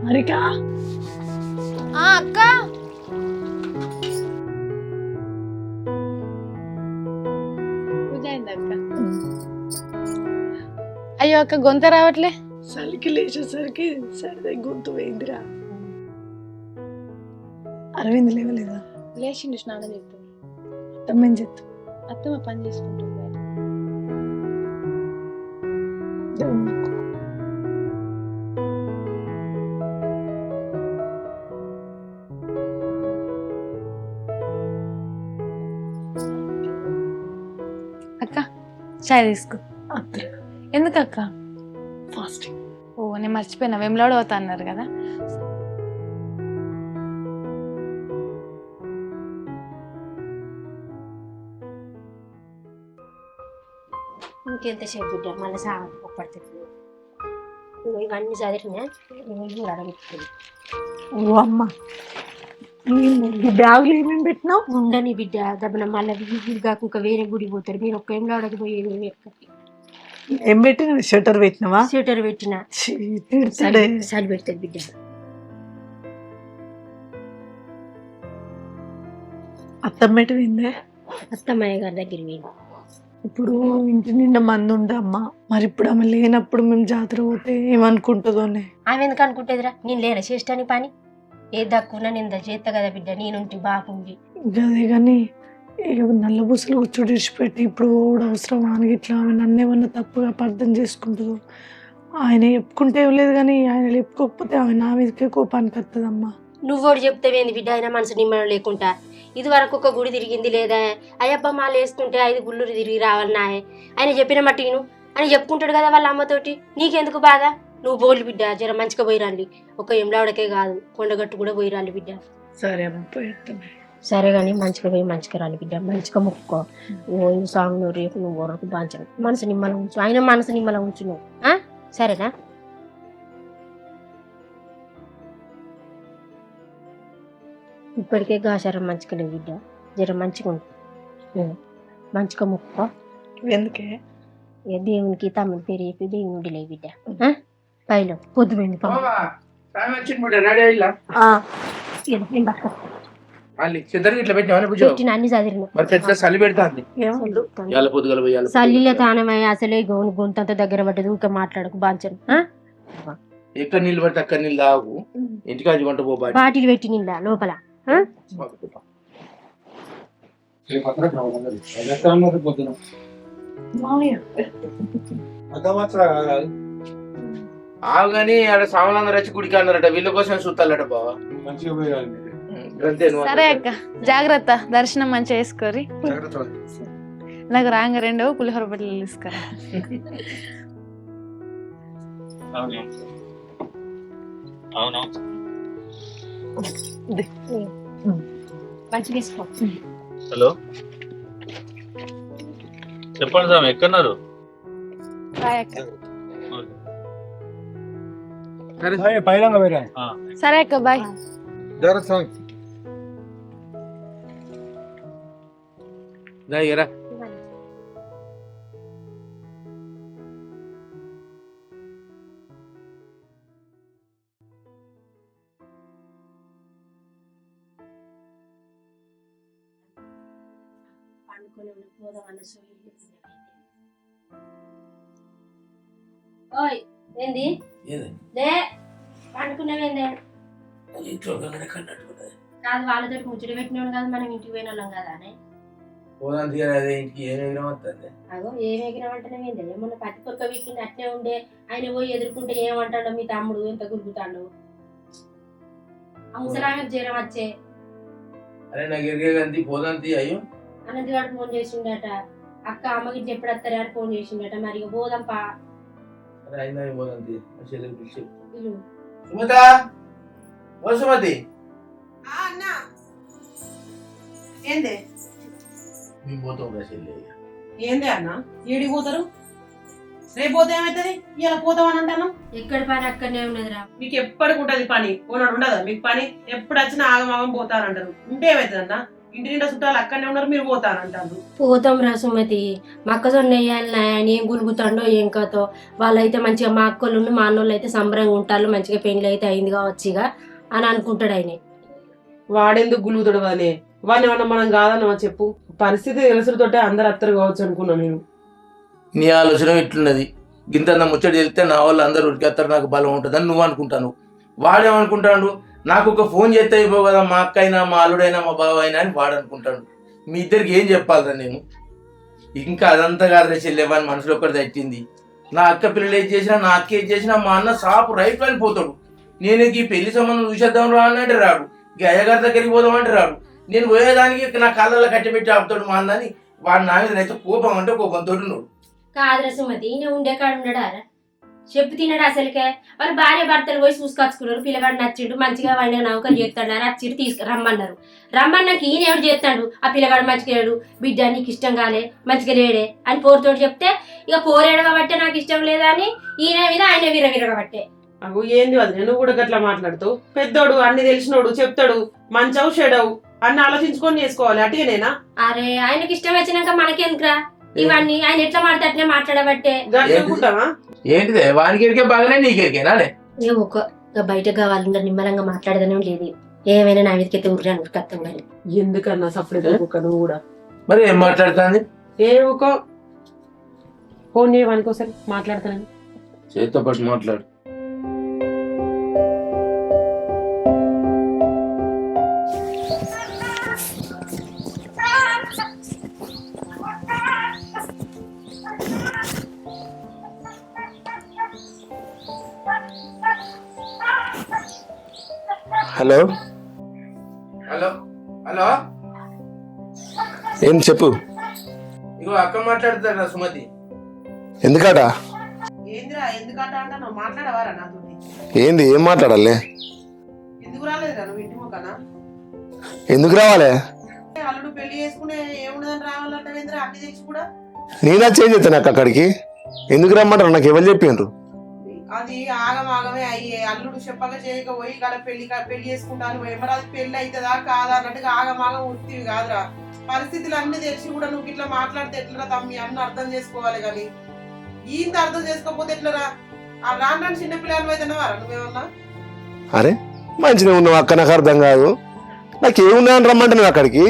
హరికా అక్క పూజ అయింది అక్క. అయ్యో అక్క గొంత రావట్లే. చలికి లేచేసరికి సరిదే గొంతు పోయిందిరా. అరవింద్ లేవలేదా? లేచిండు స్నానం చేస్తాడు. అత్తమ్మేం చెప్తా? అత్తమ్మ పని చేసుకుంటుంది బయట. అక్క చాయ్ తీసుకో. ఎందుకు అక్క? ఫాస్టింగ్. ఓ నేను మర్చిపోయినా, వెమ్లాడ అవుతా అన్నారు కదా. ఇంకెంతసేపు బిడ్డ మళ్ళీ సాగు పడుతుంది. ఇవన్నీ చదివినా అడగట్లేదు. ఓ అమ్మ, బ్యాగులు ఏమేమి పెట్టినావు? ఉండని బిడ్డ దబ్బన మళ్ళీ గుడి కాక ఇంకా వేరే గుడి పోతారు. మీరు ఒక్క ఏం ఆడకపోయేది. ఏం పెట్టిన? షట్టర్ పెట్టినవా? స్వెటర్ పెట్టిన చలి పెడుతుంది బిడ్డ. అత్తమ్మేట విందే? అత్తమ్మయ్య గారి దగ్గర పోయింది. ఇప్పుడు ఇంటి నిండా మంది ఉండమ్మా, మరి ఇప్పుడు ఆమె లేనప్పుడు మేము జాతర పోతే ఏమనుకుంటుందోనే. ఆమె ఎందుకు అనుకుంటేదిరా? నేను లేనా చేస్తాను పని? ఏ దక్కున్నా నేను చేస్తా కదా బిడ్డ. నేనుంటి బాగుంది అదే కానీ నల్ల బుసలు కూర్చోటి విడిచిపెట్టి ఇప్పుడు కూడా అవసరం అని ఇట్లా ఆమె నన్నేమన్నా తప్పుగా అర్థం చేసుకుంటుందో. ఆయన చెప్పుకుంటే ఏం లేదు కానీ ఆయన చెప్పుకోకపోతే ఆమె నా మీదకే కోపానికి వస్తుందమ్మా. నువ్వోడు చెప్తావేంది బిడ్డ? ఆయన మనసు నిమ్మలం లేకుండా ఇది వరకు ఒక గుడి తిరిగింది లేదా? అయ్యప్ప మాల వేసుకుంటే 5 గుళ్ళు తిరిగి రావాలన్నా ఆయన చెప్పిన మట్టి నేను అని చెప్పుకుంటాడు కదా వాళ్ళ అమ్మతోటి. నీకెందుకు బాధ? నువ్వు బోల్లి బిడ్డ, జర మంచిగా పోయిరాలి. ఒక ఎంలావడకే కాదు, కొండగట్టు కూడా పోయిరాలి బిడ్డ. సరే అమ్మ పోయేస్తాను. సరే కానీ మంచిగా పోయి మంచిగా రాలి బిడ్డ. మంచిగా మొక్కుకో. ఓ సాంగ్ నువ్వు రేపు నువ్వు వరకు బాంచను. మనసు నిమ్మలం ఉంచు. ఆయన మనసు నిమ్మలం ఉంచు నువ్వు. సరేనా? ఇప్పటికే గాశారం మంచిగా లేవు బిడ్డ. జర మంచిగా ఉంటుంది. మంచిగా మొక్కుకో. ఎందుకే? దేవునికి తమ్ముడి పేరు చెప్పి దేవుడి లేవు బిడ్డ. పైలో పొద్దు పోయింది. పెట్టిన అన్ని చదివిన చల్లిలో తానమై అసలే గొంతంత దగ్గర పడ్డది. ఇంకా మాట్లాడకు బాంచను. ఎక్కడ నీళ్ళు పడితే అక్కడ నీళ్ళు తాగు. ఇంటికి వంట పోబా బాటిల్ పెట్టి నిండా లోపల. ఆగాని ఆడ సామాన్లు రచ్చి గుడికి అన్నారట. వీళ్ళ కోసం చూస్తాలట బావా. సరే అక్క, జాగ్రత్త. దర్శనం మంచిగా చేసుకోరి. నాకు రాంగ 2 పులిహోర బట్టలు తీసుకురా. మంచిగా తీసుకో. హలో చెప్పండి సార్, ఎక్కడున్నారు? సరే అక్క బాయ్. ఓయ్ ఏంది? పండుకున్నావేందే? కాదు వాళ్ళతో ముచ్చట పెట్టినాడు కదా, మనం ఇంటికి పోయిన వాళ్ళం కదా అని. అగో ఏం ఎగిరమంటానేందే? మొన్న పత్తి పొక్క వీక్కింది అట్నే ఉండే. ఆయన పోయి ఎదుర్కొంటే ఏమంటాడో మీ తమ్ముడు, ఎంత గురుగుతాడు. ఆ ముసలామెకు జ్వరం వచ్చే అన్నది వాడు ఫోన్ చేసిండట. అక్క అమ్మకి ఎప్పుడు వస్తారే అని ఫోన్ చేసిండట. మరి పోదాంపా. ఏందే అన్న ఏడికి పోతారు? రేపు పోతే ఏమైతుంది? ఇలా పోతామని అంటాను. ఎక్కడ పని అక్కడనే ఉన్నదిరా. మీకు ఎప్పటికి ఉంటది పని, ఓనాడు ఉండదా మీకు పని? ఎప్పుడు వచ్చినా ఆగమాగం పోతానంటారు. ఉంటే ఏమైతుంది అన్న? ఇంటి నిండా చుట్టాలు అక్కడనే ఉన్నారు, మీరు పోతానంటారు. పోతాం రా సుమతి, మొక్కజొన్న వేయాలన్నా ఆయన ఏం గులుగుతాడో ఏం కథో. వాళ్ళైతే మంచిగా మా అక్కలు మా అన్నోళ్ళు అయితే సంబరంగా ఉంటారు, మంచిగా పెళ్లి అయితే అయింది కావచ్చుగా అని అనుకుంటాడు ఆయన. వాడెందుకు గులుగుతాడు వదిలే, వాడిని ఏమన్నా మనం కాదన్నా చెప్పు. పరిస్థితి తెలుసుతోటే అందరు అత్తరు కావచ్చు అనుకున్నాను నేను. నీ ఆలోచన ఇట్లున్నది. గింత ముచ్చట వెళ్తే నా వాళ్ళు అందరూ ఉరికేస్తారు, నాకు బలం ఉంటుందని నువ్వు అనుకుంటాను. వాడేమనుకుంటాడు, నాకు ఒక ఫోన్ చేస్తే అయిపో కదా, మా అక్క అయినా మా అల్లుడైనా మా బావ అయినా అని వాడు అనుకుంటాడు. మీ ఇద్దరికి ఏం చెప్పాలరా నేను? ఇంకా అదంతా కాదురా చెల్లెవని మనసులో ఒకటి తట్టింది. నా అక్క పిల్లలు ఏది చేసినా, నా అక్క ఏది చేసినా మా అన్న షాపు రైట్ అని పోతాడు. నేను ఈ పెళ్లి సంబంధం చూసేద్దాం రా అంటే రాడు, ఇక అయ్యగారి దగ్గరికి పోదాం అంటే రాడు. నేను పోయేదానికి నా కాళ్ళల్లో కట్టిపెట్టి ఆపుతాడు మా అన్నని. వాడు నా మీద అయితే కోపం అంటే కోపంతో ఉన్నాడు. కాదురా సుమతి, నేను ఉండే కాడు ఉన్నాడా చెప్పు తిన్నాడు అసలుకే. వాళ్ళు భార్య భర్తలు పోయి చూసుకొచ్చుకున్నారు, పిల్లగాడు నచ్చిండు మంచిగా వాడిని నౌకలు చేస్తాడు అని నచ్చిండు రమ్మన్నారు. రమ్మన్నాక ఈయన ఎవరు చేస్తాడు, ఆ పిల్లగాడు మంచిగా లేడు, బిడ్డ నీకు ఇష్టం కాలే, మంచిగా లేడే అని పోరుతోడు చెప్తే ఇక పోరేడు కాబట్టే నాకు ఇష్టం లేదా అని ఈయన మీద ఆయన విరవిరగబట్టే. అగో ఏంది వదిలే, నువ్వు కూడా గట్లా మాట్లాడుతావు. పెద్దోడు అన్ని తెలిసినోడు చెప్తాడు, మంచవు చెడవు అన్ని ఆలోచించుకొని చేసుకోవాలి, అటుగానేనా? అరే ఆయనకి ఇష్టం వచ్చినాక మనకెందుకురా ఇవన్నీ, ఆయన ఎట్లా మాట్లాడితే మాట్లాడబట్టే. గట్లుకుంటావా? ఏంటిదే వానికి ఎరికే బాగానే నీకెరికేనా? ఒక బయట కావాలంటే నిమ్మలంగా మాట్లాడదనే లేదు, ఏమైనా నా మీదకైతే ఉర్రాను కత్తం కానీ. ఎందుకన్నా సపరేట్ నువ్వు కూడా మరి ఏం మాట్లాడుతుంది? ఏ ఒక ఫోన్ చేయడానికి ఒకసారి మాట్లాడతానని చేతితో పాటు మాట్లాడు. హలో హలో హలో, ఏం చెప్పు. ఇగో అక్క మాట్లాడుతారా సుమతి. ఎందుకట? ఏందిరా ఎందుకంట అంట నువ్వు మాట్లాడవారా నాతో? ఏంది, ఏం మాట్లాడాలి? ఎందుకు రాలేదురా నువ్వు ఇంటి మొక్కనా? ఎందుకు రావాలి? అల్లుడు పెళ్లి చేసుకునే ఏముండదని రావాలంటే ఏంద్రా అన్ని తెచ్చి కూడా? నేనా చేంజ్ చేస్తాను నాకు అక్కడికి ఎందుకు రమ్మంటారు? నాకు ఎవరు చెప్పిండ్రు? అది ఆగమాగమే అయ్యే, అల్లుడు చెప్పక చేయక పోయి ఇక్కడ పెళ్లి చేసుకుంటాను మరి అది పెళ్లి అవుతుందా కాదా అన్నట్టుగా ఆగమాగం ఉత్తివి కాదురా. పరిస్థితులు అన్ని తెలిసి కూడా నువ్వు ఇట్లా మాట్లాడితే ఎట్లరా తమ్మి అన్న అర్థం చేసుకోవాలి. కానీ ఇంత అర్థం చేసుకోకపోతే ఎట్లరా? ఆ రాను చిన్నపిల్లలు అయితే వారా నువ్వేమన్నా? అరే మంచిగా ఉన్నావు అక్క, నాకు అర్థం కాదు. నాకు ఏమున్నాయని రమ్మంటే నువ్వు అక్కడికి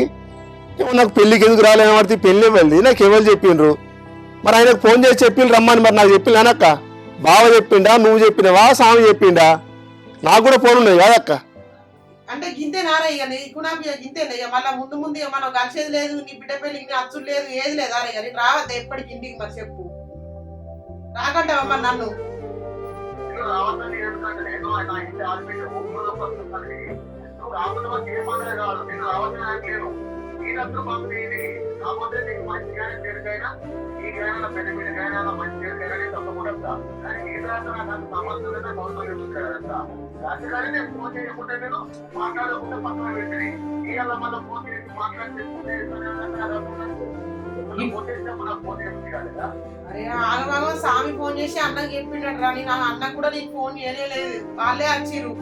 ఏమో నాకు పెళ్లికి ఎందుకు రాలేని పడితే పెళ్ళి వెళ్ళి నాకు ఎవరు చెప్పిండ్రు? మరి ఆయనకు ఫోన్ చేసి చెప్పిండ్రు రమ్మని. మరి నాకు చెప్పినానక్క, బావ చెప్పిండా, నువ్వు చెప్పినవా, స్వామి చెప్పిండా? నాకు కూడా ఫోన్ ఉన్నాయి కాదక్క. అంటే గింతే నారా ఇక నీకు నాకు గింతేలే. ఇక మళ్ళీ ముందు ముందు ఇక మనం కలిసేది లేదు, నీ బిడ్డ పెళ్లికి అచ్చుడు లేదు, ఏది లేదు అరే. ఇక నీకు రావద్దా ఎప్పటికి ఇంటికి? మరి చెప్పు, రాకంటావమ్మా నన్ను? అరే ఆగమాగం స్వామి ఫోన్ చేసి అన్నకి చెప్పిండట రా. నేను అన్నకు కూడా నీకు ఫోన్ చేయలేదు, వాళ్ళే వచ్చిర్రు.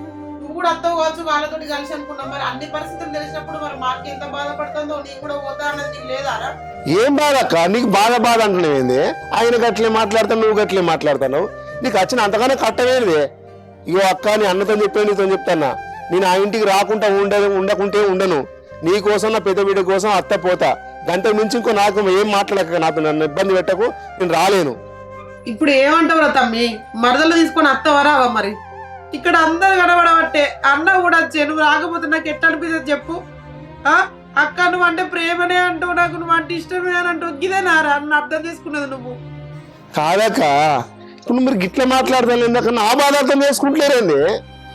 నువ్వు కూడా అత్తవు కావచ్చు వాళ్ళతోటి కలిసి అనుకున్నావు. మరి అన్ని పరిస్థితులు తెలిసినప్పుడు మరి మాకు ఎంత బాధపడుతుందో నీకు కూడా పోతా అన్నది నీకు లేదారా? ఏం బాధ అక్క నీకు? బాధ అంటున్నావు ఏంది? ఆయన గట్లే మాట్లాడతావు, నువ్వు గట్లే మాట్లాడుతున్నావు. నీకు వచ్చిన అంతగానే కట్టవేది. ఇగో అక్క, నీ అన్నతో చెప్పాను, నీతో చెప్తానా, నేను ఆ ఇంటికి రాకుండా ఉండకుంటే ఉండను. నీ కోసం, నా పెద్ద బిడ్డ కోసం అత్త పోతా. గంట నుంచి ఇంకో నాకు ఏం మాట్లాడక, నాతో నన్ను ఇబ్బంది పెట్టకు, నేను రాలేను. ఇప్పుడు ఏమంటావురా తమ్మి? మరదలు తీసుకొని అత్తవరావా? మరి ఇక్కడ అందరు కనబడబట్టే అన్న కూడా వచ్చే, నువ్వు రాకపోతే నాకు ఎట్లా అనిపిస్తుంది చెప్పు? అక్క నువ్వు అంటే ప్రేమనే అంటావు, నాకు నువ్వు అంటే ఇష్టమే అని అంటావు. ఇదేనారా అన్న అర్థం చేసుకున్నది నువ్వు? కాదక్క, ఇప్పుడు మీరు గిట్లా మాట్లాడతాను ఎందుకు? నా బాధ అర్థం చేసుకుంటలేరండి.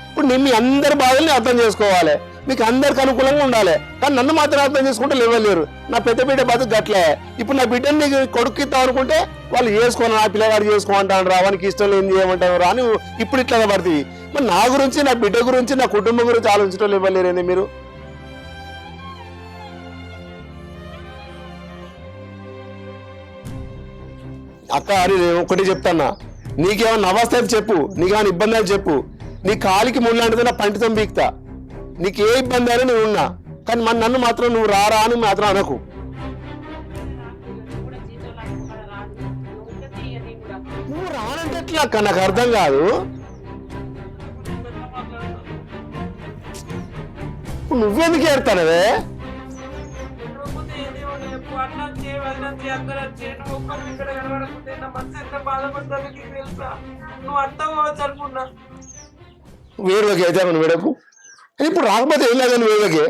ఇప్పుడు నేను మీ అందరి బాధల్ని అర్థం చేసుకోవాలి, మీకు అందరికి అనుకూలంగా ఉండాలి. కానీ నన్ను మాత్రం అర్థం చేసుకుంటే లేవలేరు. నా పెద్ద బిడ్డ బతుకు గట్లే. ఇప్పుడు నా బిడ్డని నీకు కొడుకు ఇద్దాం అనుకుంటే వాళ్ళు చేసుకోను, నా పిల్లగాడు చేసుకోమంటాను రా, వానికి ఇష్టం ఏం చేయమంటాను రా అని ఇప్పుడు ఇట్లా పడుతుంది. మరి నా గురించి, నా బిడ్డ గురించి, నా కుటుంబం గురించి ఆలోచించడం ఇవ్వలేరండి మీరు. అక్క అని నేను ఒకటి చెప్తాన్నా, నీకేమన్నా అవస్థ అయితే చెప్పు, నీకేమైనా ఇబ్బంది అయితే చెప్పు. నీ కాలికి ముళ్ళంటితే నా పంటితో బీక్తా. నీకు ఏ ఇబ్బంది అయినా నేను ఉన్నా. కానీ నన్ను మాత్రం నువ్వు రారా అని మాత్రం అనకు. నువ్వు రానంటే ఎట్లా అక్క నాకు అర్థం కాదు. నువ్వెందుకు ఏడతానవే? వేరులోకి అయితే నువ్వు వేడకు. ఇప్పుడు రాకపోతే ఏం లేదని వేరులోకి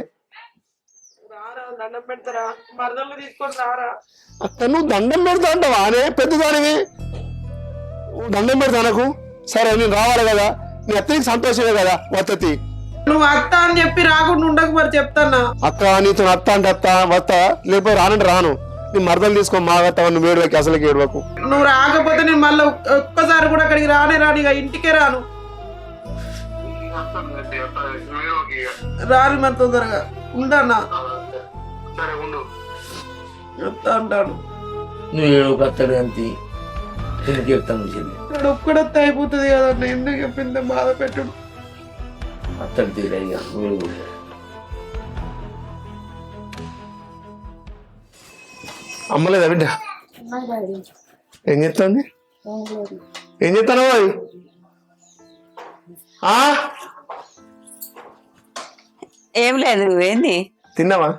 దండం పెడతారా? మరదలు తీసుకొని రారా? అక్క నువ్వు దండం పెడతా అంటావా అనే పెద్దదానివి? దండం పెడతా నాకు. సరే నేను రావాలి కదా, నీ అత్తనికి సంతోషమే కదా వత్తతి. నువ్వు అత్త అని చెప్పి రాకుండా ఉండకు మరి చెప్తానా. అక్క నీతో అత్త అంటే అత్త వస్తా, లేకపోతే రానంటే రాను. నీ మరదలు తీసుకో మాగత్తా, నువ్వు వేడువకి అసలుకి ఏడవకు. నువ్వు రాకపోతే నేను మళ్ళీ ఒక్కసారి కూడా అక్కడికి రాని ఇక ఇంటికే రాను. రాని మరి తొందరగా ఉండన్నా అంటాను. నువ్వు ఏడు కత్తడు అంతే ఎందుకు చెప్తాను చెల్లి. ఇక్కడ ఒక్కడత్త అయిపోతుంది కదన్న, ఎందుకు చెప్పింది బాధ పెట్టుడు. అత్తడు తీరయ్యా నువ్వు. అమ్మలేదా బిడ్డ? ఏం చెప్తాంది? ఏం చెప్తాను అది? ఏం లేదు. ఏంది? తిన్నావా?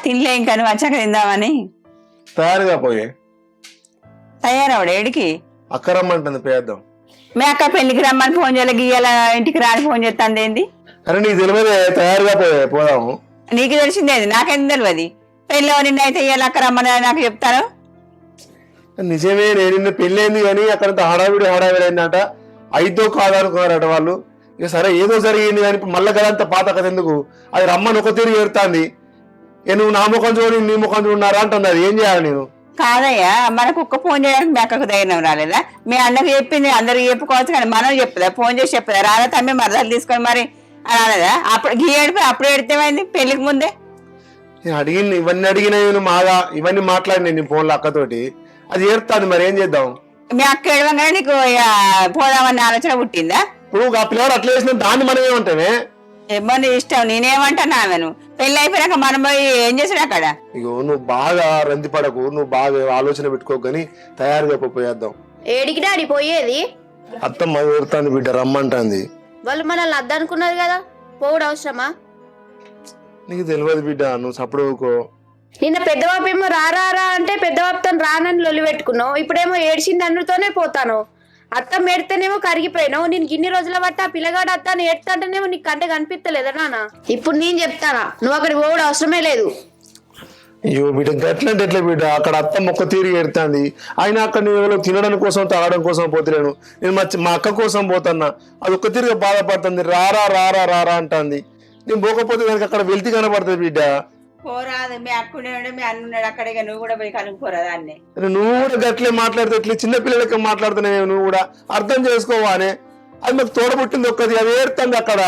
తినలే ఇంకా, నువ్వు వచ్చాక తిందామని. తయారుగా పోయే. తయారవడు ఏడికి? అక్క రమ్మంటుంది పేద్దాం. మీ అక్క పెళ్లికి రమ్మని ఫోన్ చేయాలి, గీయాల ఇంటికి రాని ఫోన్ చేస్తాంది. ఏంది? అరే నీకు తెలియదే, తయారుగా పోదాము. నీకు తెలిసిందేది, నాకేం తెలియదు. పెళ్ళి నిన్న అయితే ఇయ్యాలి అక్క రమ్మని నాకు చెప్తాను. నిజమే, నేను పెళ్ళి అయింది కానీ అక్కడంత హడావిడి అయిందట. అయితో కాదనుకున్నారట వాళ్ళు. ఇక సరే ఏదో జరిగింది కానీ మళ్ళీ కదంతా పాత కథ ఎందుకు, అది రమ్మని ఒక తీరు ఏడుతాంది. నువ్వు నా ముఖం చూడు నీ ముఖం చూడన్నారా అంటుంది. అది ఏం చేయాలి నేను? కాదయ్యా, మనకు ఒక్క ఫోన్ చేయడానికి మీ అక్కకు ధైర్యం రాలేదా? మీ అన్నకు చెప్పింది అందరికి చెప్పుకోవచ్చు కానీ మనం చెప్పుదా? ఫోన్ చేసి చెప్పుదా? రాదా తమ్మి మరదలు తీసుకొని మరి అని అనదా? అప్పుడు గీ ఏడిపోయి అప్పుడు ఎడితేమైంది పెళ్లికి ముందే? నేను అడిగింది ఇవన్నీ అడిగినా మాగా ఇవన్నీ మాట్లాడినా నేను ఫోన్లో అక్కతోటి. అది ఏడుతాను, మరి ఏం చేద్దాం? మీ అక్క ఏడవంగానే నీకు పోదామని ఆలోచన పుట్టిందా? ఇప్పుడు ఆ పిల్లవాడు అట్లా వేసిన దాన్ని మనం ఏమంటామే? ఏమని ఇష్టం, నేనేమంటాను ఆమెను. పెళ్లి అయిపోయాక మనం పోయి ఏం చేసాడు అక్కడ? ఇగో నువ్వు బాగా రంది పడకు, నువ్వు బాగా ఆలోచన పెట్టుకో కానీ తయారుగా పోయేద్దాం. ఏడికి డాడీ పోయేది? అత్తమ్మ ఏడుతాంది బిడ్డ, రమ్మంటాంది. వాళ్ళు మనల్ని అద్దనుకున్నారు కదా, పోవుడు అవసరమా? నీకు తెలియదు బిడ్డ, నువ్వు సప్పుడు. నిన్న పెద్దవాపేమో రారా అంటే పెద్దవాపుతో రానని లొల్లి పెట్టుకున్నావు, ఇప్పుడేమో ఏడ్చింది అన్నుతోనే పోతాను. అత్త ఏడితేనేమో కరిగిపోయినావు. నేను ఇన్ని రోజుల బట్టి ఆ పిల్లగాడు అత్తని ఏడుతాంటేనేమో నీకు కంటే కనిపిస్తలేదా నాన్న? ఇప్పుడు నేను చెప్తానా, నువ్వు అక్కడికి పోవడం అవసరమే లేదు. అయ్యో బిడ్డ గట్లంటే ఎట్లా బిడ్డ? అక్కడ అత్తమ్మ ఒక్క తీరు ఏడుతాంది. అయినా అక్కడ నేను తినడం కోసం తాగడం కోసం పోతలేను, నేను మా అక్క కోసం పోతున్నా. అది ఒక్క తీరుగా బాధపడుతుంది. రారా రారా రారా అంటుంది. నేను పోకపోతే దానికి అక్కడ వెళ్తి కనపడుతుంది బిడ్డ. పోరాదు, మీ అక్కున్నాడు మీ అన్నున్నాడు అక్కడ, నువ్వు కూడా పోయి కనుక్కోరాదు అన్నీ. నువ్వు కూడా గట్లే మాట్లాడితే ఇట్లా చిన్న పిల్లలకి మాట్లాడుతున్నావు. నువ్వు కూడా అర్థం చేసుకోవానే. అది మాకు తోడబుట్టింది ఒక్కది, అది ఏడుతుంది అక్కడ.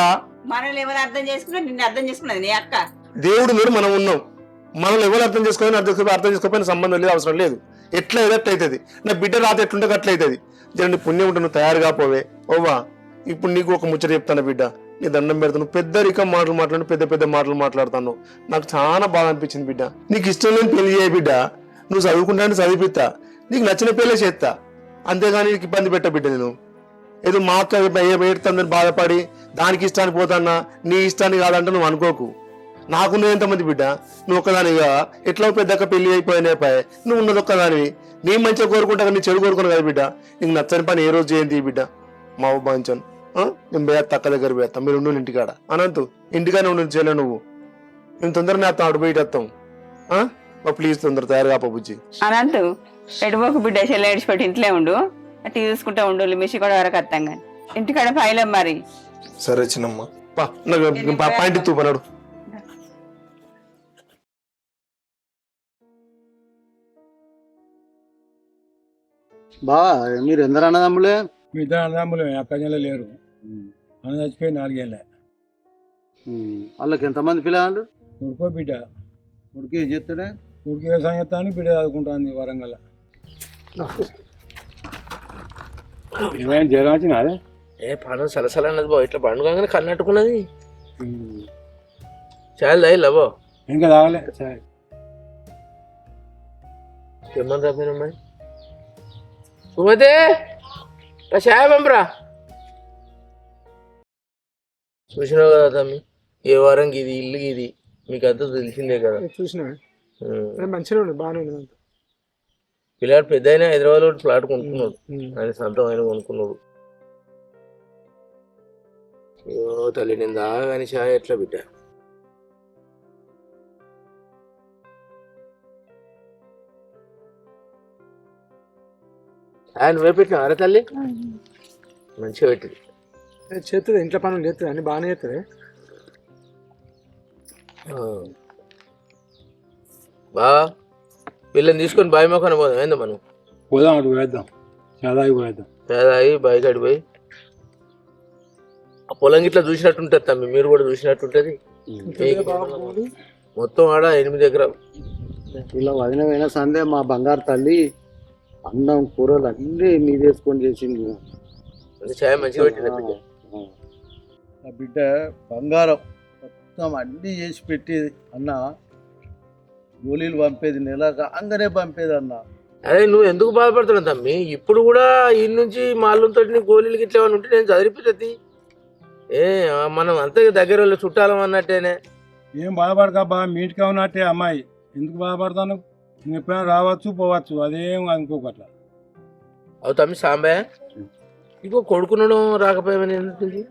మనల్ని ఎవరు అర్థం చేసుకున్నా నిన్ను అర్థం చేసుకున్నది నీ అక్క. దేవుడు మీరు మనం ఉన్నాం, మనల్ని ఎవరు అర్థం చేసుకోవాలి అర్థం చేసుకోకపోయినా సంబంధం లేదు, అవసరం లేదు. ఎట్లా ఎదట్లయితుంది నా బిడ్డ రాత ఎట్లుంటే అట్లయితుంది. జరండి పుణ్యం ఉంటే నువ్వు తయారుగా పోవే. ఓవా ఇప్పుడు నీకు ఒక ముచ్చట చెప్తాను బిడ్డ, నీ దండం పెడతాను. పెద్దరికం మాటలు మాట్లాడు, పెద్ద పెద్ద మాటలు మాట్లాడుతాను. నాకు చాలా బాగా అనిపించింది బిడ్డ. నీకు ఇష్టం లేని పెళ్లి చేయ బిడ్డ, నువ్వు చదువుకుంటానే చదివిస్తా, నీకు నచ్చిన పెళ్ళే చేస్తా, అంతేగాని నీకు ఇబ్బంది పెట్ట బిడ్డ. నేను ఏదో మా అక్క ఏడుతుందని బాధపడి దానికి ఇష్టానికి పోతాన్నా, నీ ఇష్టానికి కాదంటే నువ్వు అనుకోకు. నాకున్నది ఎంతమంది బిడ్డ, నువ్వు ఒక్కదానిగా ఎట్లా పెద్దక్క పెళ్లి అయిపోయినాయి, నువ్వు ఉన్నది ఒక్కదానివి. నీ మంచిగా కోరుకుంటా, నీ చెడు కోరుకున్నా కదా బిడ్డ. నీకు నచ్చని పని ఏ రోజు చేయండి బిడ్డ. మా బాంచాను, నేను పోయేస్తా అక్క దగ్గర పోయేస్తా, మీరు ఉండు ఇంటికాడ. అనంతు ఇంటికానే ఉండు చేయలే నువ్వు. మేము తొందరగా అత్తాం, అటు బయట వస్తాం. ప్లీజ్ తొందర తయారుగా బుజ్జి. అనంతు ఎటుపోకు బిడ్డ, చెల్లె ఏడిచిపెట్టి ఇంట్లో ఉండు, అటు చూసుకుంటా ఉండు. మిషి కూడా వరకు వస్తాం కానీ ఇంటికాడ ఫైలం మరి. సరే చిన్నమ్మ, పాయింట్ తూపనాడు. బా మీరు ఎందరు అన్నదమ్ములే? మీ ఇద్దరు అన్నదమ్ములే, అక్కజనలో లేరు. అన్న చచ్చిపోయి 4 ఏళ్ళే. వాళ్ళకి ఎంతమంది పిల్లలు? ఉడుకో బిడ్డ. ఉడికి ఏం చేస్తాడే? ఉడికి వ్యవసాయం చేస్తాను, బిడ్డ చదువుకుంటుంది వరంగల్. జ్వరం వచ్చినా? ఏ పండుగ సలసల అన్నది బాబు, ఇట్లా పండుగ కన్నట్టుకున్నది. చాయ్ తాగిల్లవో ఇంకా తాగలే సరే తెమ్మని రాపోయినమ్మా సుమతే చాయ్ పంపరా. చూసినావు కదా తమ్మి, ఏ వారం ఇది ఇల్లు ఇది మీకు అంతా తెలిసిందే కదా. చూసినా మంచిగా ఉంది, బాగానే ఉంది. పిల్లాడు పెద్ద అయినా హైదరాబాద్లో ఫ్లాట్ కొనుక్కున్నాడు, ఆయన సొంతం ఆయన కొనుక్కున్నాడు. అయ్యో తల్లి, నేను దాగాని చాయ్ ఎట్లా బిడ్డ. ఆయన వేపెట్టినా అరే తల్లి, మంచిగా పెట్టింది. చేస్తుంది, ఇంట్లో పనులు చేస్తుంది, అన్ని బాగానే చేస్తుంది. బా వీళ్ళని తీసుకొని బావి మొక్కన పోదాం. ఏందో మనం పోదాం, అటు పోయేద్దాం, చాదాగి పోయేద్దాం. పేదాయి బావి కాడి పోయి ఆ పొలం గిట్లా చూసినట్టుంటది తమ్మి, మీరు కూడా చూసినట్టుంటది. మొత్తం ఆడ 8 ఎకరాలు. ఇలా వదినమైన సందే మా బంగారు తల్లి అన్నం కూరలు అన్నీ మీదేసుకొని చేసింది. చాయ్ మంచిగా పెట్టింది బిడ్డ. ఆ బిడ్డ బంగారం మొత్తం అన్నీ చేసి పెట్టేది అన్న. గోళీలు పంపేది, నెల కాగానే పంపేది అన్న. అదే నువ్వు ఎందుకు బాధపడుతున్నావు తమ్మి? ఇప్పుడు కూడా ఈ నుంచి మాళ్ళతో గోళీలు గిట్లా ఏమైనా ఉంటే నేను చదివిపోతుంది. మనం అంతే దగ్గర వాళ్ళు చుట్టాలం అన్నట్టేనే. ఏం బాధపడకబ్బా, మీ ఇంటికి ఉన్నట్టే అమ్మాయి, ఎందుకు బాధపడతాను? నువ్వు ఎప్పుడైనా రావచ్చు పోవచ్చు, అదేం అనుకోకట్లా. అవు తమ్మి సాంబయ్య, ఇంకో కొడుకునడం రాకపోయామని ఎందుకు?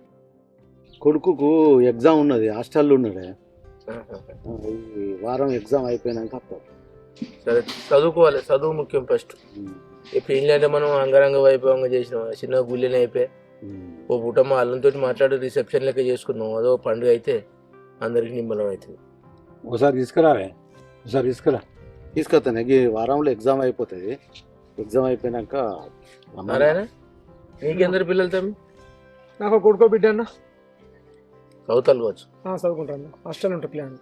కొడుకుకు ఎగ్జామ్ ఉన్నది, హాస్టల్లో ఉన్నాడే. ఈ వారం ఎగ్జామ్ అయిపోయినాక వస్తాడు. సరే చదువుకోవాలి, చదువు ముఖ్యం ఫస్ట్. ఇప్పుడు ఏంటంటే మనం అంగరంగ వైభవంగా చేసినాం, చిన్న గుళ్ళని అయిపోయి ఓ పూట మా అల్లంతో మాట్లాడి రిసెప్షన్ లెక్క చేసుకున్నాం. అదో పండుగ అయితే అందరికి నిమ్మలం అవుతుంది. ఒకసారి తీసుకురావే, ఒకసారి తీసుకురా. తీసుకొస్తాను, ఈ వారంలో ఎగ్జామ్ అయిపోతుంది. ఎగ్జామ్ అయిపోయినాక నారాయణ, నీకెందరు పిల్లలు తమ్మి? నాకు కొడుకో బిడ్డ అన్న. చదువుతాను కావచ్చు. చదువుకుంటాను, హాస్టల్ ఉంటా ప్లాన్.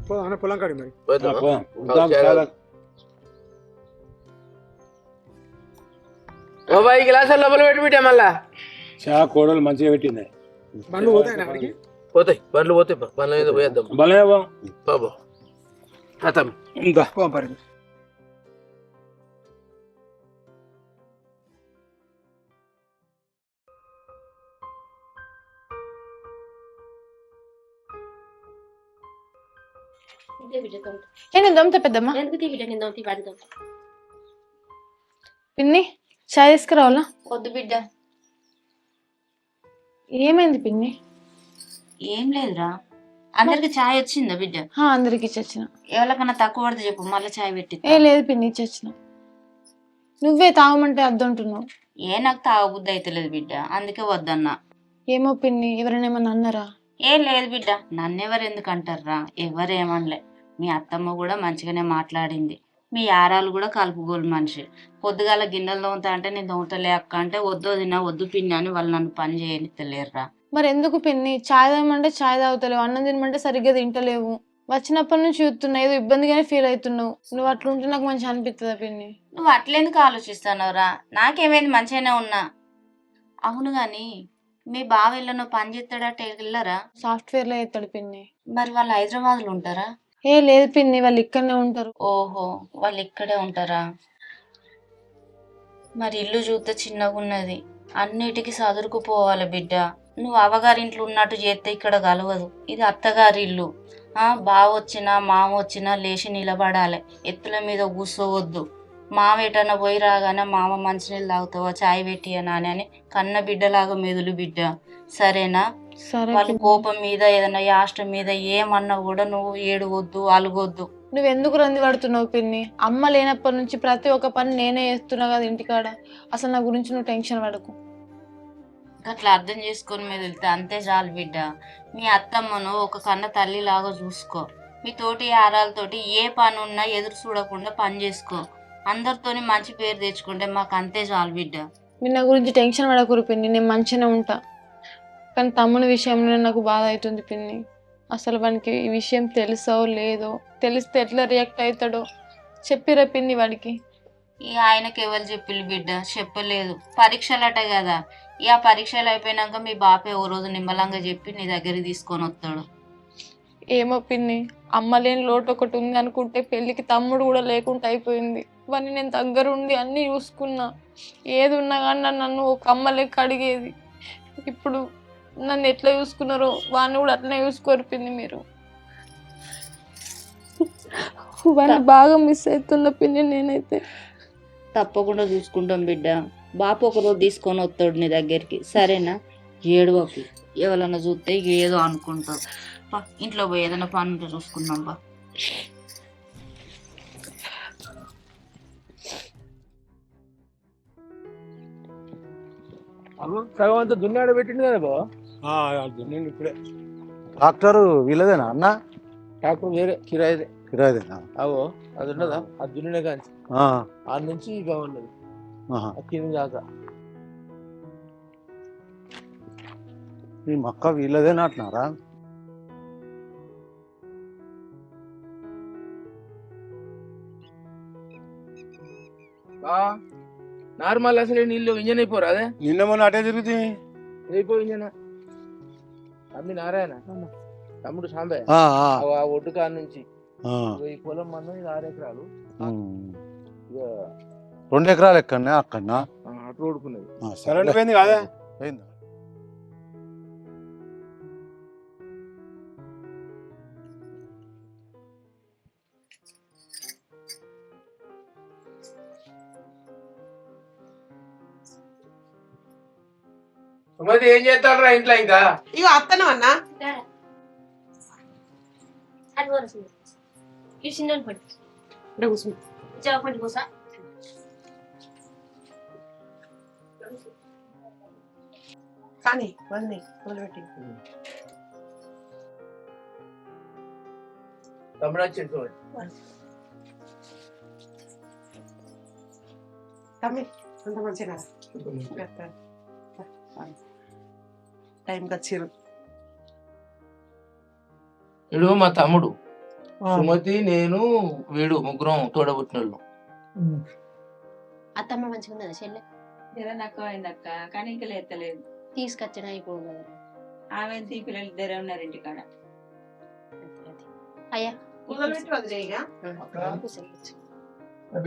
పోదా పొలం కాడి మరి. ఓ బాయ్ గ్లాసులు లోపల పెట్టి పెట్టా మళ్ళా. చా కోడలు మంచిగా పెట్టింది. బండ్లు పోతాయి అక్కడికి, పోతాయి బండ్లు పోతాయి, బండ్ల మీద పోయేద్దాం. భలే బాబా కథం ఇంకా పరి. నేను దమ్ముతా పెద్దమ్మ. ఎందుకు బిడ్డ నేను దొంగ పడదాం. పిన్ని చాయ్ తీసుకురావాలా? వద్దు బిడ్డ. ఏమైంది పిన్ని? ఏం లేదురా, అందరికి చాయ్ వచ్చిందా బిడ్డ? అందరికి ఇచ్చొచ్చిన. ఎవరికన్నా తక్కువ పడితే చెప్పు, మళ్ళీ చాయ్ పెట్టి. లేదు పిన్ని, ఇచ్చొచ్చిన. నువ్వే తాగమంటే అద్దంటున్నావు. నాకు తాగబుద్ధి అయితే లేదు బిడ్డ, అందుకే వద్దన్నా. ఏమో పిన్ని, ఎవరైనా ఏమన్నా అన్నారా? ఏం లేదు బిడ్డ, నన్నెవరు ఎందుకు అంటారా? ఎవరేమనలే. మీ అత్తమ్మ కూడా మంచిగానే మాట్లాడింది. మీ యారాలు కూడా కలుపుగోలు మనిషి. పొద్దుగాల గిన్నెలు దొంగతా అంటే నేను దొంగతలే అక్క అంటే వద్దు తిన్నా వద్దు పిన్ని అని వాళ్ళు నన్ను పని చేయనిస్తలేరురా. మరి ఎందుకు పిన్ని? చాయ్ తాగమంటే చాయ్ తాగుతలేవు, అన్నం తినమంటే సరిగ్గా తింటలేవు. వచ్చినప్పటి నుంచి చూస్తున్నా ఏదో ఇబ్బందిగానే ఫీల్ అవుతున్నావు. నువ్వు అట్లుంటే నాకు మంచిగా అనిపిస్తుందా పిన్ని? నువ్వు అట్లెందుకు ఆలోచిస్తున్నావురా? నాకేమైంది, మంచిగానే ఉన్నా. అవును గాని మీ బావ ఇళ్ళను పని చేస్తాడట, వెళ్ళరా? సాఫ్ట్వేర్ లో చేస్తాడు పిన్ని. మరి వాళ్ళు హైదరాబాద్లో ఉంటారా? లేదు పిన్ని, వాళ్ళు ఇక్కడనే ఉంటారు. ఓహో, వాళ్ళు ఇక్కడే ఉంటారా? మరి ఇల్లు చూస్తే చిన్నగా ఉన్నది, అన్నిటికీ సదురుకుపోవాలి బిడ్డ. నువ్వు అవ్వగారింట్లో ఉన్నట్టు చేస్తే ఇక్కడ కలవదు. ఇది అత్తగారి ఇల్లు. బావ వచ్చినా మామ వచ్చినా లేచి నిలబడాలి, ఎత్తుల మీద కూర్చోవద్దు. మామ ఎటన్నా పోయి రాగానే మామ మంచినీళ్ళు తాగుతావా, చాయ్ పెట్టియనా అని కన్న బిడ్డలాగా మెదులు బిడ్డ, సరేనా? వాళ్ళ కోపం మీద ఏదైనా యాష్టం మీద ఏమన్నా కూడా నువ్వు ఏడవద్దు, అలగొద్దు. నువ్వెందుకు రంది పడుతున్నావు పిన్ని? అమ్మ లేనప్పటి నుంచి ప్రతి ఒక్క పని నేనే చేస్తున్నా కదా ఇంటికాడ. అసలు నా గురించి నువ్వు టెన్షన్ పడకు. అట్లా అర్థం చేసుకొని మెదిలితే అంతే చాలు బిడ్డ. మీ అత్తమ్మను ఒక కన్న తల్లిలాగా చూసుకో. మీ తోటి ఆరాలతోటి ఏ పని ఉన్నా ఎదురు చూడకుండా పని చేసుకో. అందరితోని మంచి పేరు తెచ్చుకుంటే మాకు అంతే చాలు బిడ్డ. మీరు నా గురించి టెన్షన్ పడకూరు పిన్ని, నేను మంచిగానే ఉంటా. కానీ తమ్ముని విషయంలో నాకు బాధ అవుతుంది పిన్ని. అసలు వానికి ఈ విషయం తెలుసో లేదో, తెలిస్తే ఎట్లా రియాక్ట్ అవుతాడో చెప్పిరా పిన్ని వాడికి. ఇక ఆయనకి ఎవరు చెప్పిల్లు బిడ్డ? చెప్పలేదు. పరీక్షలట కదా, ఇక పరీక్షలు అయిపోయినాక మీ బాపే ఓ రోజు నిమ్మలంగా చెప్పి నీ దగ్గరికి తీసుకొని వస్తాడు. ఏమో పిన్ని, అమ్మ లేని లోటు ఒకటి ఉంది అనుకుంటే పెళ్ళికి తమ్ముడు కూడా లేకుండా అయిపోయింది. వాడిని నేను దగ్గరుండి అన్నీ చూసుకున్నా. ఏది ఉన్నా కానీ నన్ను ఒక అమ్మ లెక్క అడిగేది. ఇప్పుడు నన్ను ఎట్లా చూసుకున్నారో వాడిని కూడా అట్లనే చూసుకోరు పిన్ని మీరు. వాడిని బాగా మిస్ అవుతున్న పిన్ని నేనైతే. తప్పకుండా చూసుకుంటాం బిడ్డ. బాపు ఒకరోజు తీసుకొని వస్తాడు నీ దగ్గరికి, సరేనా? ఏడవకు, ఎవరన్నా చూస్తే ఏదో అనుకుంటావు. ఇంట్లో పోయి ఏదైనా పనులు చూసుకుందాం బా. సగం అంతా దున్నాడ పెట్టింది కదా బావ. దున్నిండు ఇప్పుడే. ట్రాక్టర్ వీళ్ళదేనా అన్న? ట్రాక్టర్ వేరే కిరాయిదే. కిరాయిదేనా? అవో అది ఉన్నదా, అది దున్నినే కానీ ఆ, ఆ నుంచి బాగున్నది ఆహా. కింద దాకా. ఈ మొక్క వీళ్ళదేనా అంటున్నారా? నార్మల్ అసలు నీళ్ళు ఇంజన్ అయిపోరు అదే. నిన్న మొన్న అటే తిరుగుతుంది. అయిపో ఇంజన్ తమ్మి నారాయణ తమ్ముడు సాంబే ఆ, ఆ, ఆ ఒడ్డు కాడ నుంచి ఆ. ఈ పొలం మందం ఇది 6 ఎకరాలు. ఇక 2 ఎకరాలు ఎక్కడనే అక్కడనా? అటు ఓడుకున్నది. కరెంట్ పోయింది కాదా? పోయిందా? సుమతి ఏం చేస్తాడు ఇంట్లో ఇంకా? ఇక అత్తను అన్న కానీ మొదలుపెట్టి తమ్ముడు వచ్చింది చూడండి. తమ్మి అంత మంచిగా టైంకి వచ్చిర్రు. వీడు మా తమ్ముడు, సుమతి, నేను, వీడు ముగ్గురం తోడబుట్టినోళ్ళు. అత్తమ్మ మంచిగా ఉన్నదా చెల్లె? జ్వరం తక్కువ అయిందక్క, కానీ ఇంకా లేతలేదు. తీసుకొచ్చిన అయిపోదు కదా. ఆమె పిల్లలు ఇద్దరే ఉన్నారు ఇంటికాడ. అయ్యా మొదలుపెట్టి వదిలేయగా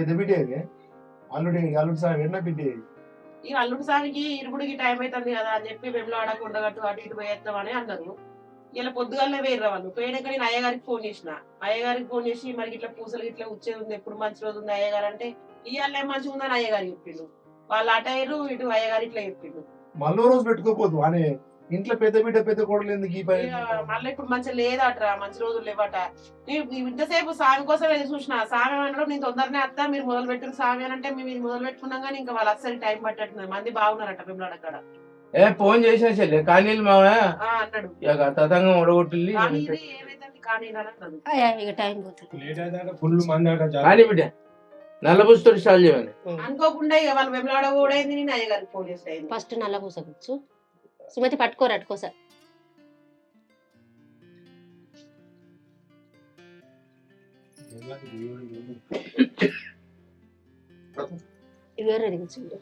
పెద్ద బిడ్డ అల్లుడు సార్ ఎన్న బిడ్డ. ఈ అల్లుడు సామికి ఇరుపుడికి టైం అవుతుంది కదా అని చెప్పి వెంబలాడ కొండగట్టు అటు ఇటు పోయేస్తామని అన్నారు. ఇలా పొద్దుగాలనే వేర్రా వాళ్ళు పోయినాక నేను అయ్యగారికి ఫోన్ చేసిన. అయ్యగారికి ఫోన్ చేసి మరి ఇట్లా పూసలు ఇట్లా వచ్చేది ఉంది, ఎప్పుడు మంచి రోజు ఉంది అయ్యగారు అంటే ఇవాళ మంచిగా ఉందని అయ్యగారు చెప్పిండు. వాళ్ళు అటైరు ఇటు అయ్యగారు ఇట్లా చెప్పిండు. మళ్ళీ రోజు పెట్టుకోపోదు అని ఇంట్లో పెద్ద బిడ్డ పెద్ద కోడలు ఎందుకు ఈ పని? మళ్ళీ ఇప్పుడు మంచిగా లేదట్రా, మంచి రోజులు లేవట. నేను ఇంతసేపు స్వామి కోసం ఎదురు చూసిన. స్వామి అనడం నేను తొందరనే వస్తా, మీరు మొదలు పెట్టిన స్వామి అని అంటే మేము మొదలు పెట్టుకున్నాం కానీ ఇంకా వాళ్ళు అస్సలు టైం పట్టట్లేదు. మంది బాగున్నారట పిల్లలు అక్కడ. ఫోన్ చేసిన చెల్లె కానీ మావా అన్నాడు ఇక తతంగం ఒడగొట్టి కానీ ఏమైతుంది కానీ అన్నాడు. ఇక టైం పోతుంది. లేట్ అయితే ఫుల్ మంది అట. కానీ బిడ్డ నల్లబుస్తోటి స్టార్ట్ చేయాలి అనుకోకుండా ఇక వాళ్ళు వెంబలాడ కూడా అయింది. నేను అయ్యగారికి ఫోన్ చేస్తే ఫస్ట్ నల్ల పూసకొచ్చు. సుమతి పట్టుకోరు అట్టుకోసా. ఇవేరే కూర్చుండు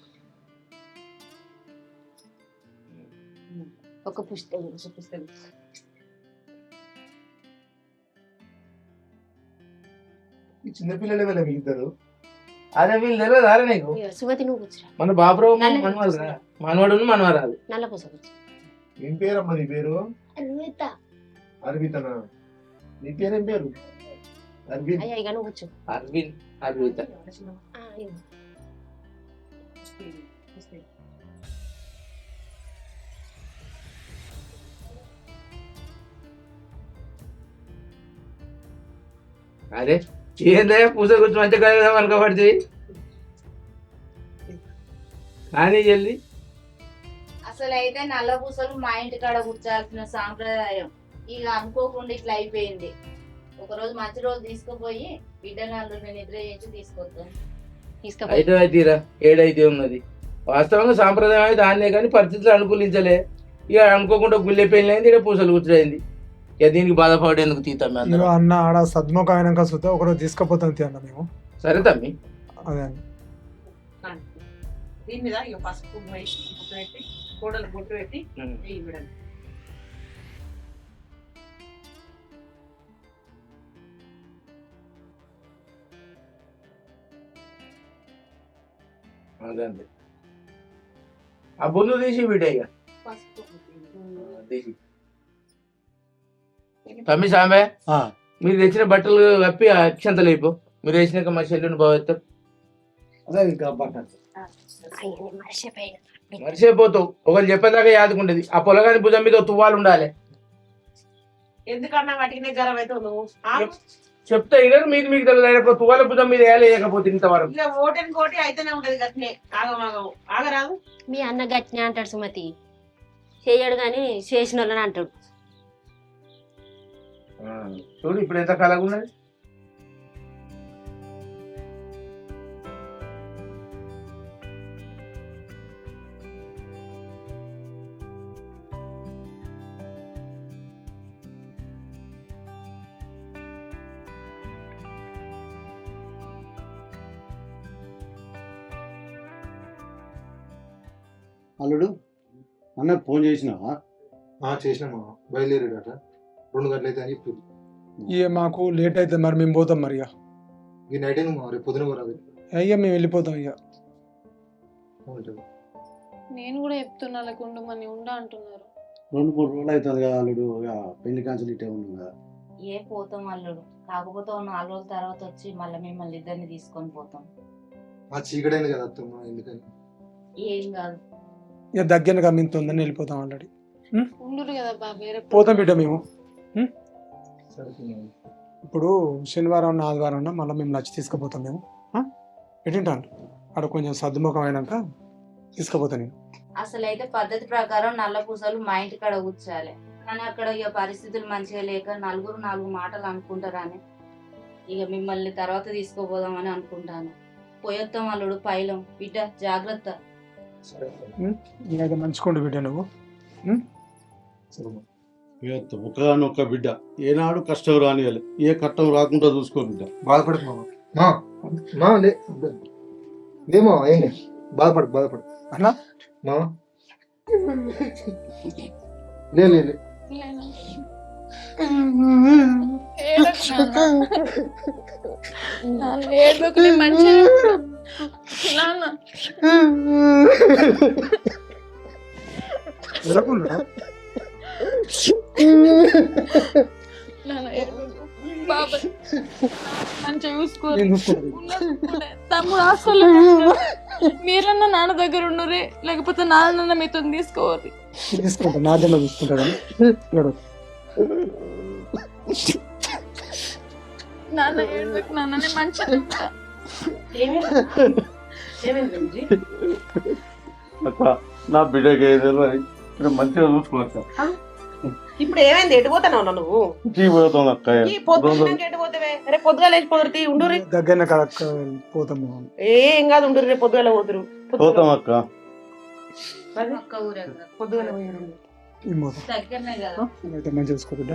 ఒక పుస్తకం పుస్తకం. చిన్నపిల్లలే వెళ్ళ వీళ్ళిద్దరు. అదే వీళ్ళు తెలియదు అరే నీకు. సుమతి నువ్వు కూర్చురా. మన బాబురావు మనవాళ్ళు రా, మనవాడు మనవరాలు. నల్ల పూసకొచ్చు. ఏం పేరమ్మా నీ పేరు? అన్విత. అర్వితనా? నీ పేరేం పేరు? అర్విత్. అయ్యా ఇక నువ్వు కూర్చో. అరవింద్ అర్విత. అరే ఏందే పూస కూర్చో మంచిగా అనుకోబడితే కానీ చెల్లి. అసలు అయితే నల్ల పూసలు మా ఇంటి కాడ కూర్చాల్సిన సాంప్రదాయం ఇక అనుకోకుండా ఇట్లా అయిపోయింది. ఒకరోజు మంచి రోజు తీసుకుపోయి బిడ్డ నల్లుని నిద్ర చేసి తీసుకొద్దాం. అయితే అయితేరా ఏడైతే ఉన్నది. వాస్తవంగా సాంప్రదాయం అయితే దాన్నే కానీ పరిస్థితులు అనుకూలించలే. ఇక అనుకోకుండా గుళ్ళె పెళ్ళి అయింది, ఇక్కడ పూసలు కూర్చోయింది. ఇక దీనికి బాధపడేందుకు తీతాం అన్న. ఆడ సద్ముఖ అయినాక చూస్తే ఒకరోజు తీసుకుపోతాం అన్న మేము. సరే తమ్మి. అదే అన్న. దీని మీద ఇక పసుపు బొట్టు పెట్టి కోడలు బొట్టు పెట్టి ఇవ్వడం. అదంతే. ఆ బొందు తీసి బిడ్డ ఇక తీసి. తమ్మి సాంబే మీరు తెచ్చిన బట్టలు కప్పి అక్షంతలు అయిపో. మీరు వేసినాక మా చెల్లుని బాగుతారు. మర్చిపోతావు. ఒకరు చెప్పేదాకా యాదుకుంటది. ఆ పొలగాని భుజం మీద తువ్వాలు ఉండాలి. ఎందుకన్నా వాటికి జ్వరం అయితే నువ్వు చెప్తా ఇక మీరు మీకు తెలియదు. తువ్వాల భుజం మీద వేయలేకపోతే ఇంతవరకు ఇక ఓటని కోటి అయితేనే ఉంటది గట్నే. ఆగమాగం ఆగరాదు. మీ అన్న గట్టినే అంటాడు సుమతి, చేయడు కానీ చేసిన వాళ్ళని అంటాడు. చూడు ఇప్పుడు ఎంత కలగా ఉన్నది. అల్లుడు అన్న ఫోన్ చేసినావా? చేసినామా, బయలుదేరాడట 2 గంటలైతే అని చెప్తుంది. ఇక మాకు లేట్ అవుతుంది మరి, మేము పోతాం మరి. ఇక ఈ నైట్ అయినా రేపు పొద్దున కూడా రాదు. అయ్యా మేము వెళ్ళిపోతాం ఇక. నేను కూడా చెప్తున్నా లేకుండా మన ఉండ అంటున్నారు. 2-3 రోజులు అవుతుంది కదా అల్లుడు, పెళ్లి కాన్సల్ ఇట్టే ఉంది కదా. ఏ పోతాం అల్లుడు, కాకపోతే 4 రోజుల తర్వాత వచ్చి మళ్ళీ మిమ్మల్ని ఇద్దరిని తీసుకొని పోతాం. చీకడైంది కదా అత్తమ్మ, ఎందుకని. ఏం కాదు, ఇక దగ్గర గమ్మింతుందని వెళ్ళిపోతాం ఆల్రెడీ. ఉండరు కదా వేరే పోతాం బిడ్డ మేము. ఇప్పుడు శనివారం ఆదివారం మళ్ళీ మేము నచ్చి తీసుకుపోతాం మేము. ఎటుంటాను అక్కడ కొంచెం సర్దుముఖం అయినాక తీసుకుపోతాను నేను. అసలు అయితే పద్ధతి ప్రకారం నల్ల పూసలు మా ఇంటి కాడ కూర్చోాలి. కానీ అక్కడ ఇక పరిస్థితులు మంచిగా లేక 4 మాటలు అనుకుంటారని ఇక మిమ్మల్ని తర్వాత తీసుకోపోదామని అనుకుంటాను. పోయొత్తాం అల్లుడు, పైలం బిడ్డ జాగ్రత్త. నేనైతే మంచుకోండి బిడ్డ నువ్వు. ఒకనొక్క బిడ్డ ఏనాడు కష్టం రానియాలి, ఏ కష్టం రాకుండా చూసుకో బిడ్డ. బాధపడకు మామ లేమో ఏం లేదు, బాధపడు అన్నా మామ లేదు మంచిగా చూసుకోరు. తమ్ముడు అసలు మీరన్నా నాన్న దగ్గర ఉన్నరే, లేకపోతే నాన్న మీతో తీసుకోవాలి. తీసుకుంటా, నా జన్మ తీసుకుంటా. నాన్న ఏడుకు, నాన్న మంచిగా నా బిడ్డకి ఏదైనా మంచిగా చూసుకోవచ్చు. ఇప్పుడు ఏమైంది? ఎటు పోతావు నువ్వు? పోతాం అక్క. ఎటు పోతావే? రేపు పొద్దుగా లేచి పోదురు ఉండురి. దగ్గర పోతాం. ఏం కాదు, ఉండురు, రేపు పొద్దుగా పోదురు. పోతాం అక్క. పొద్దుగా దగ్గరనే కదా. మంచిగా చూసుకో బిడ్డ.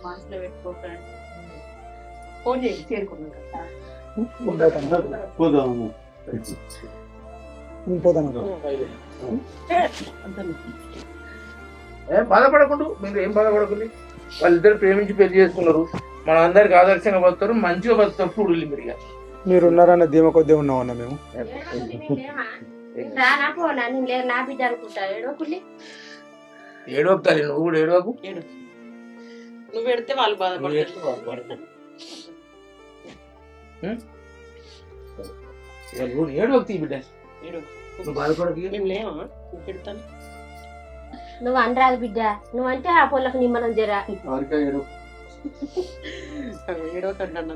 మనసులో పెట్టుకోకండి. ఫోన్ చేసి చేరుకున్నాను. పోతాము. ఏం బాధపడకుండా, మీరు ఏం బాధపడకండి. వాళ్ళిద్దరు ప్రేమించి పెళ్లి చేసుకున్నారు, మన అందరికి ఆదర్శంగా బతుకుతారు, మంచిగా బతుకుతారు. చూడాలి మీరు. మీరు ఉన్నారన్న ధీమ కొద్దే ఉన్నాం అన్న మేము. నా బిడ్డ అనుకుంటా. ఏడవకుతాలి, నువ్వు కూడా ఏడవకు. నువ్వు పెడితే వాళ్ళు బాధపడతారు. ఏడవకు బిడ్డ, నువ్వు బాధపడకు. పెడతాను. నువ్వు అనరాదు బిడ్డ, నువ్వంటే ఆ పొలకు నిమ్మలం జరా. ఏడవకండి అన్న.